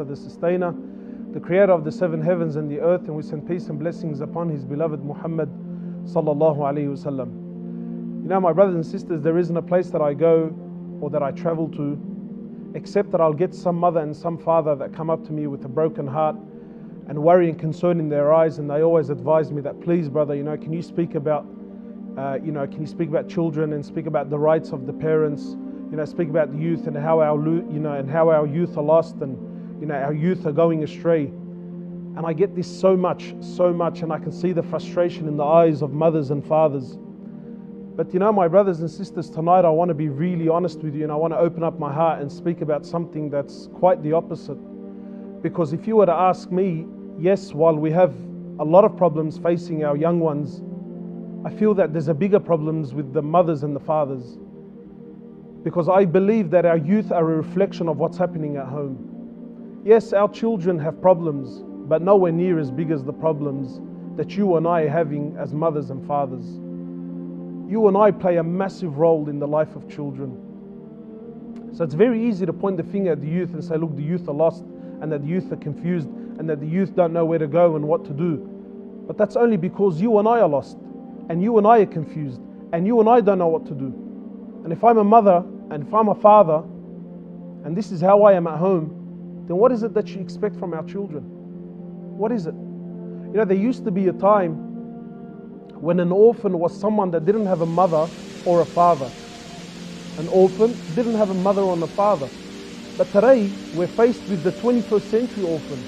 the sustainer, the creator of the seven heavens and the earth, and we send peace and blessings upon his beloved Muhammad sallallahu alaihi wasallam. You know, my brothers and sisters, there isn't a place that I go or that I travel to except that I'll get some mother and some father that come up to me with a broken heart and worry and concern in their eyes, and they always advise me that, please brother, can you speak about can you speak about children and speak about the rights of the parents, speak about the youth and how our youth are lost and our youth are going astray. And I get this so much, and I can see the frustration in the eyes of mothers and fathers. But my brothers and sisters, tonight I want to be really honest with you, and I want to open up my heart and speak about something that's quite the opposite. Because if you were to ask me, yes, while we have a lot of problems facing our young ones, I feel that there's a bigger problems with the mothers and the fathers. Because I believe that our youth are a reflection of what's happening at home. Yes, our children have problems, but nowhere near as big as the problems that you and I are having as mothers and fathers. You and I play a massive role in the life of children. So it's very easy to point the finger at the youth and say, look, the youth are lost, and that the youth are confused, and that the youth don't know where to go and what to do. But that's only because you and I are lost, and you and I are confused, and you and I don't know what to do. And if I'm a mother, and if I'm a father, and this is how I am at home, then what is it that you expect from our children? What is it? There used to be a time when an orphan was someone that didn't have a mother or a father. An orphan didn't have a mother or a father. But today, we're faced with the 21st century orphan.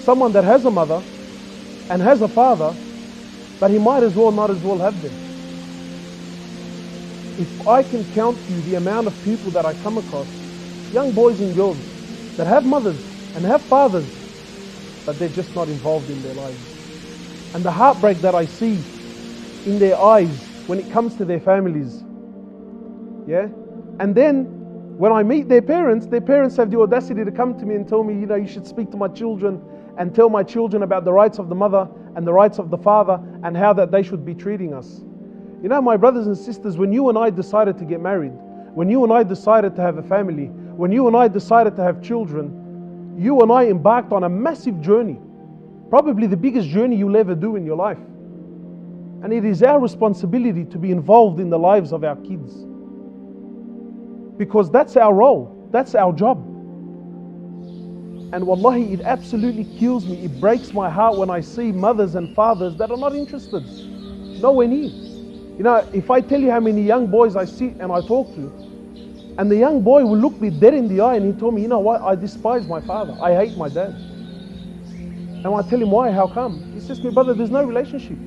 Someone that has a mother and has a father, but he might as well not as well have them. If I can count you the amount of people that I come across, young boys and girls that have mothers and have fathers, but they're just not involved in their lives. And the heartbreak that I see in their eyes when it comes to their families. Yeah? And then when I meet their parents have the audacity to come to me and tell me, you should speak to my children and tell my children about the rights of the mother and the rights of the father and how that they should be treating us. My brothers and sisters, when you and I decided to get married, when you and I decided to have a family, when you and I decided to have children, you and I embarked on a massive journey, probably the biggest journey you'll ever do in your life. And it is our responsibility to be involved in the lives of our kids. Because that's our role, that's our job. And wallahi, it absolutely kills me, it breaks my heart when I see mothers and fathers that are not interested, nowhere near. If I tell you how many young boys I see and I talk to, and the young boy will look me dead in the eye and he told me, you know what, I despise my father, I hate my dad. And I tell him, why, how come? He says to me, brother, there's no relationship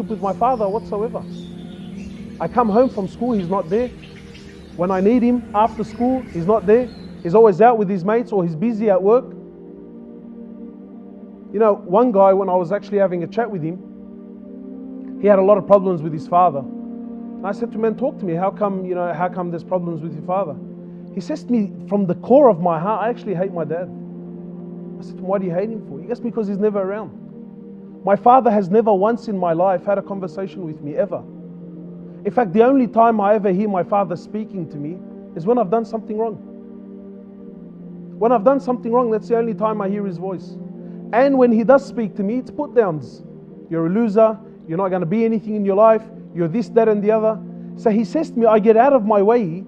with my father whatsoever. I come home from school, he's not there. When I need him after school, he's not there. He's always out with his mates or he's busy at work. One guy, when I was actually having a chat with him, he had a lot of problems with his father. And I said to him, man, talk to me. How come there's problems with your father? He says to me, from the core of my heart, I actually hate my dad. I said to him, why do you hate him for? He goes, because he's never around. My father has never once in my life had a conversation with me, ever. In fact, the only time I ever hear my father speaking to me is when I've done something wrong. When I've done something wrong, that's the only time I hear his voice. And when he does speak to me, it's put downs. You're a loser, you're not going to be anything in your life, you're this, that and the other. So he says to me, I get out of my way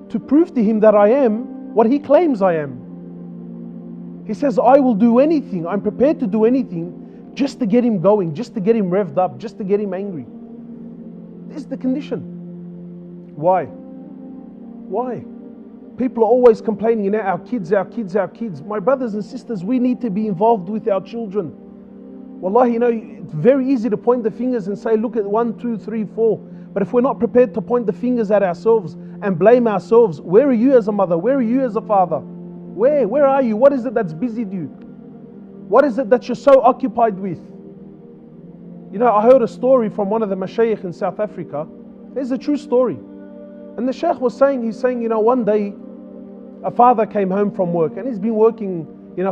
to prove to him that I am what he claims I am. He says, I will do anything, I'm prepared to do anything just to get him going, just to get him revved up, just to get him angry. This is the condition. Why? Why? People are always complaining, our kids. My brothers and sisters, we need to be involved with our children. Wallahi, it's very easy to point the fingers and say, look at 1, 2, 3, 4. But if we're not prepared to point the fingers at ourselves and blame ourselves, where are you as a mother? Where are you as a father? Where are you? What is it that's busied you? What is it that you're so occupied with? I heard a story from one of the mashayikh in South Africa. It's a true story. And the sheikh was saying, one day a father came home from work and he's been working,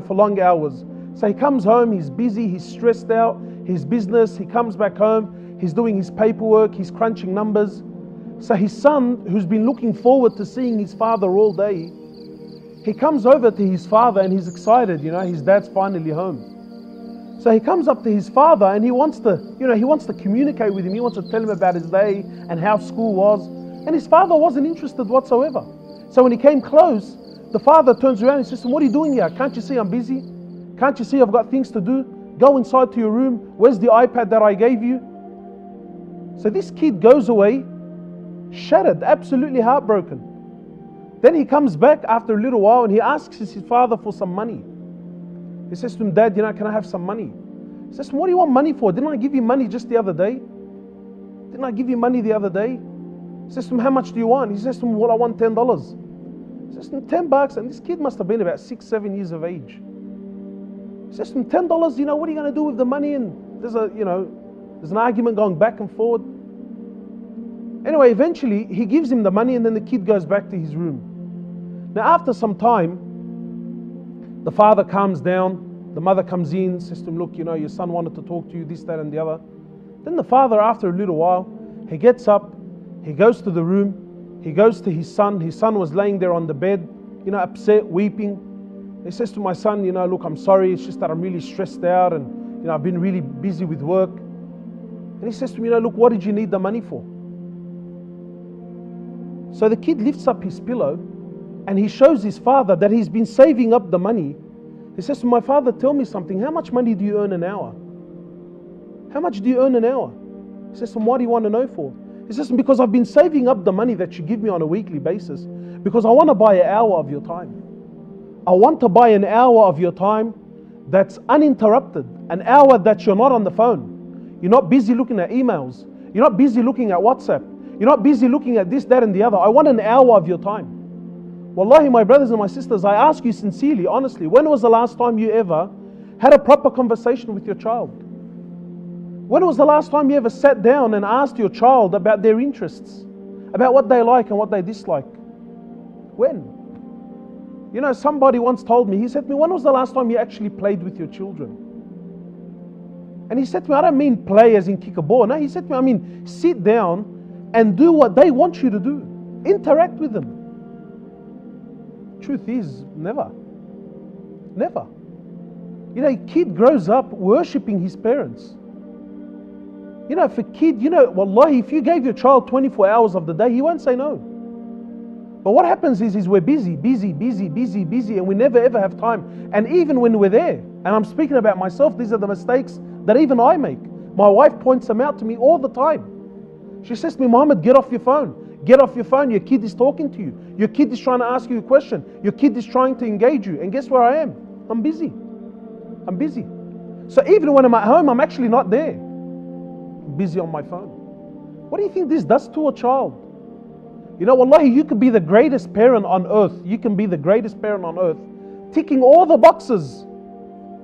for long hours. So he comes home, he's busy, he's stressed out, his business, he comes back home, he's doing his paperwork, he's crunching numbers. So his son, who's been looking forward to seeing his father all day, he comes over to his father and he's excited, his dad's finally home. So he comes up to his father and he wants to communicate with him. He wants to tell him about his day and how school was. And his father wasn't interested whatsoever. So when he came close, the father turns around and says to him, "What are you doing here? Can't you see I'm busy? Can't you see I've got things to do? Go inside to your room. Where's the iPad that I gave you?" So this kid goes away, shattered, absolutely heartbroken. Then he comes back after a little while and he asks his father for some money. He says to him, "Dad, can I have some money?" He says to him, "What do you want money for? Didn't I give you money just the other day? Didn't I give you money the other day?" He says to him, "How much do you want?" He says to him, "Well, I want $10. He says to him, $10. And this kid must have been about 6, 7 years of age. He says to him, $10, what are you going to do with the money? And there's an argument going back and forward. Anyway, eventually he gives him the money and then the kid goes back to his room. Now after some time, the father calms down, the mother comes in, says to him, "Look, your son wanted to talk to you, this, that and the other." Then the father, after a little while, he gets up, he goes to the room, he goes to his son. His son was laying there on the bed, upset, weeping. He says to my son, "Look, I'm sorry, it's just that I'm really stressed out and I've been really busy with work." And he says to me, "Look, what did you need the money for?" So the kid lifts up his pillow and he shows his father that he's been saving up the money. He says to my father, "Tell me something, how much money do you earn an hour? How much do you earn an hour?" He says to him, "Why do you want to know for?" He says to him, "Because I've been saving up the money that you give me on a weekly basis because I want to buy an hour of your time. I want to buy an hour of your time that's uninterrupted, an hour that you're not on the phone. You're not busy looking at emails. You're not busy looking at WhatsApp. You're not busy looking at this, that and the other. I want an hour of your time." Wallahi, my brothers and my sisters, I ask you sincerely, honestly, when was the last time you ever had a proper conversation with your child? When was the last time you ever sat down and asked your child about their interests, about what they like and what they dislike? When? Somebody once told me, he said to me, "When was the last time you actually played with your children?" And he said to me, "I don't mean play as in kick a ball. No, he said to me, I mean sit down and do what they want you to do. Interact with them." Truth is, never. Never. A kid grows up worshipping his parents. If a kid, wallahi, if you gave your child 24 hours of the day, he won't say no. But what happens is we're busy, and we never ever have time. And even when we're there, and I'm speaking about myself, these are the mistakes that even I make. My wife points them out to me all the time. She says to me, "Mohammed, get off your phone. Get off your phone. Your kid is talking to you. Your kid is trying to ask you a question. Your kid is trying to engage you." And guess where I am? I'm busy. I'm busy. So even when I'm at home, I'm actually not there. I'm busy on my phone. What do you think this does to a child? Wallahi, you could be the greatest parent on earth. You can be the greatest parent on earth, ticking all the boxes.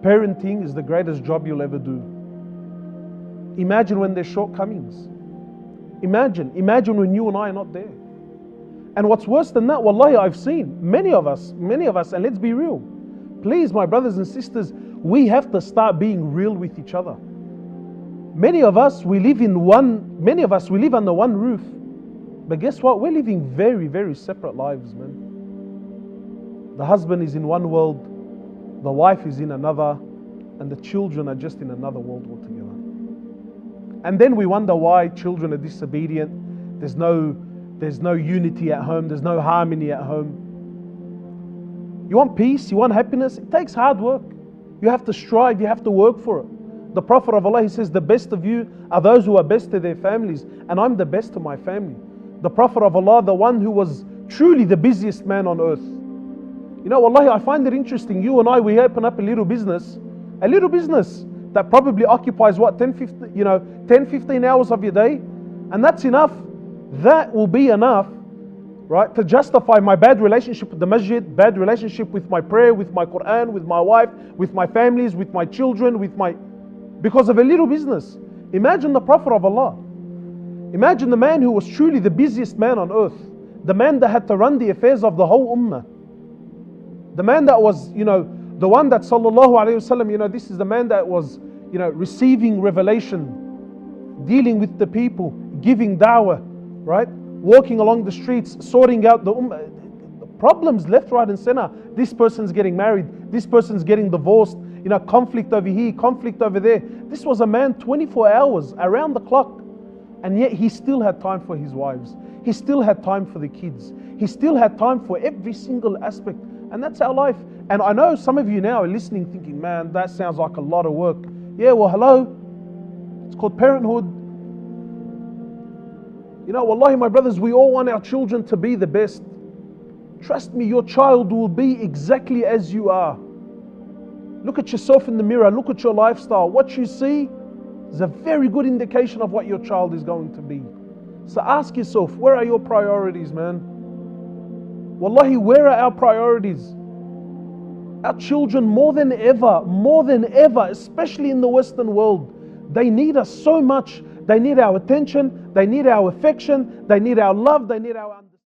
Parenting is the greatest job you'll ever do. Imagine when there's shortcomings. Imagine when you and I are not there. And what's worse than that, wallahi, I've seen many of us, and let's be real. Please, my brothers and sisters, we have to start being real with each other. Many of us, we live under one roof. But guess what? We're living very, very separate lives, man. The husband is in one world, the wife is in another, and the children are just in another world altogether. And then we wonder why children are disobedient. There's no unity at home. There's no harmony at home. You want peace? You want happiness? It takes hard work. You have to strive. You have to work for it. The Prophet of Allah, he says, "The best of you are those who are best to their families, and I'm the best to my family." The Prophet of Allah, the one who was truly the busiest man on earth. Wallahi, I find it interesting. You and I, we open up a little business that probably occupies 10, 15 hours of your day, and that's enough. That will be enough, right, to justify my bad relationship with the masjid, bad relationship with my prayer, with my Quran, with my wife, with my families, with my children, because of a little business. Imagine the Prophet of Allah. Imagine the man who was truly the busiest man on earth, the man that had to run the affairs of the whole ummah, the man that was, the one that sallallahu alayhi wasallam, this is the man that was, receiving revelation, dealing with the people, giving da'wah, right? Walking along the streets, sorting out the ummah, problems left, right and center. This person's getting married, this person's getting divorced, conflict over here, conflict over there. This was a man 24 hours around the clock, and yet he still had time for his wives. He still had time for the kids. He still had time for every single aspect. And that's our life. And I know some of you now are listening thinking, man, that sounds like a lot of work. Yeah, well, hello. It's called parenthood. Wallahi, my brothers, we all want our children to be the best. Trust me, your child will be exactly as you are. Look at yourself in the mirror. Look at your lifestyle. What you see is a very good indication of what your child is going to be. So ask yourself, where are your priorities, man? Wallahi, where are our priorities? Our children more than ever, especially in the Western world, they need us so much. They need our attention, they need our affection, they need our love, they need our